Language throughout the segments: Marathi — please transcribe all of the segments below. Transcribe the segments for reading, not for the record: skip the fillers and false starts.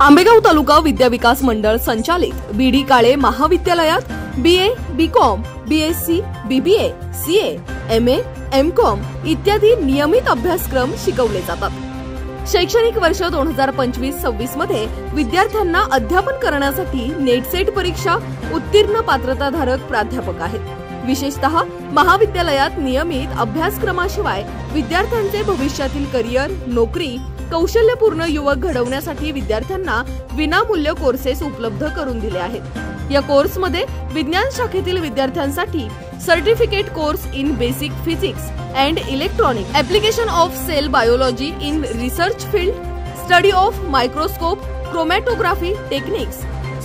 आंबेगाव तालुका विद्या विकास मंडळ संचालित बीडी काळे महाविद्यालयात BA, BCom, BSc, BBA, CA, MA, MCom इत्यादी नियमित अभ्यासक्रम शिकवले जातात। शैक्षणिक वर्ष 2025-26 मध्ये विद्यार्थ्यांना अध्यापन करण्यासाठी नेट-सेट परीक्षा उत्तीर्ण पात्रताधारक प्राध्यापक आहेत। विशेषतः महाविद्यालयात नियमित अभ्यासक्रमाशिवाय विद्यार्थ्यांचे भविष्यातील करिअर, नोकरी, कौशल्यपूर्ण युवक घडवण्यासाठी विद्यार्थ्यांना विनामूल्य कोर्सेस उपलब्ध करून दिले आहेत। या कोर्समध्ये विज्ञान शाखेतील विद्यार्थ्यांसाठी certificate course in basic physics and electronic application of cell biology in research field, study of microscope, chromatography techniques,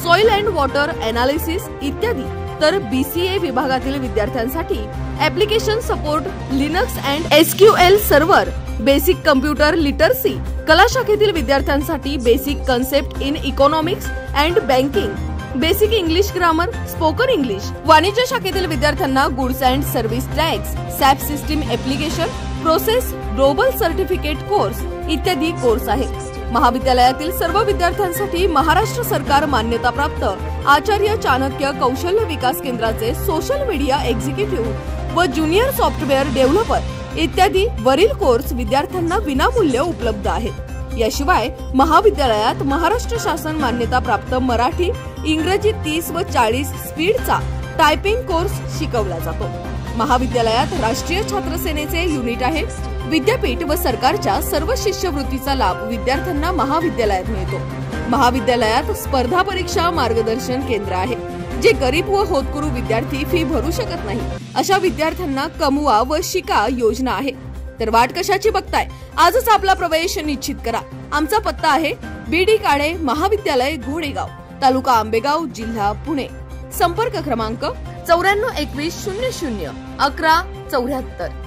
soil and water analysis इत्यादी, तर बीसीए विभागातील विद्यार्थ्यांसाठी application support, Linux and SQL server, basic computer literacy, कला शाखेतील विद्यार्थ्यांसाठी basic concept in economics and banking, basic English grammar, spoken English, वाणिज्य शाखेतील विद्यार्थ्यांना goods and service tax, SAP system application, process, global certificate course इत्यादी कोर्स आहेत। महाविद्यालयातील सर्व विद्यार्थ्यांसाठी महाराष्ट्र सरकार मान्यताप्राप्त आचार्य चाणक्य कौशल्य विकास केंद्राचे सोशल मीडिया एक्झिक्युटिव्ह व ज्युनियर सॉफ्टवेअर डेव्हलपर इत्यादी वरील कोर्स विद्यार्थ्यांना विनामूल्य उपलब्ध आहेत। याशिवाय महाविद्यालयात महाराष्ट्र शासन मान्यता प्राप्त मराठी, इंग्रजी 30 व 40 स्पीडचा टायपिंग कोर्स शिकवला जातो। महाविद्यालयात राष्ट्रीय छात्र सेनेचे युनिट आहे। विद्यापीठ व सरकारच्या सर्व शिष्यवृत्तीचा लाभ विद्यार्थ्यांना महाविद्यालयात मिळतो। महाविद्यालयात स्पर्धा परीक्षा मार्गदर्शन केंद्र आहे। जे गरीब व होतकरू विद्यार्थी फी भरू शकत नाही अशा विद्यार्थ्यांना कमवा व शिका योजना आहे। तर वाट कशाची बघताय, आजच आपला प्रवेश निश्चित करा। आमचा पत्ता आहे बीडी काळे महाविद्यालय, घोडेगाव, तालुका आंबेगाव, जिल्हा पुणे। संपर्क क्रमांक 94 21 00 11 74।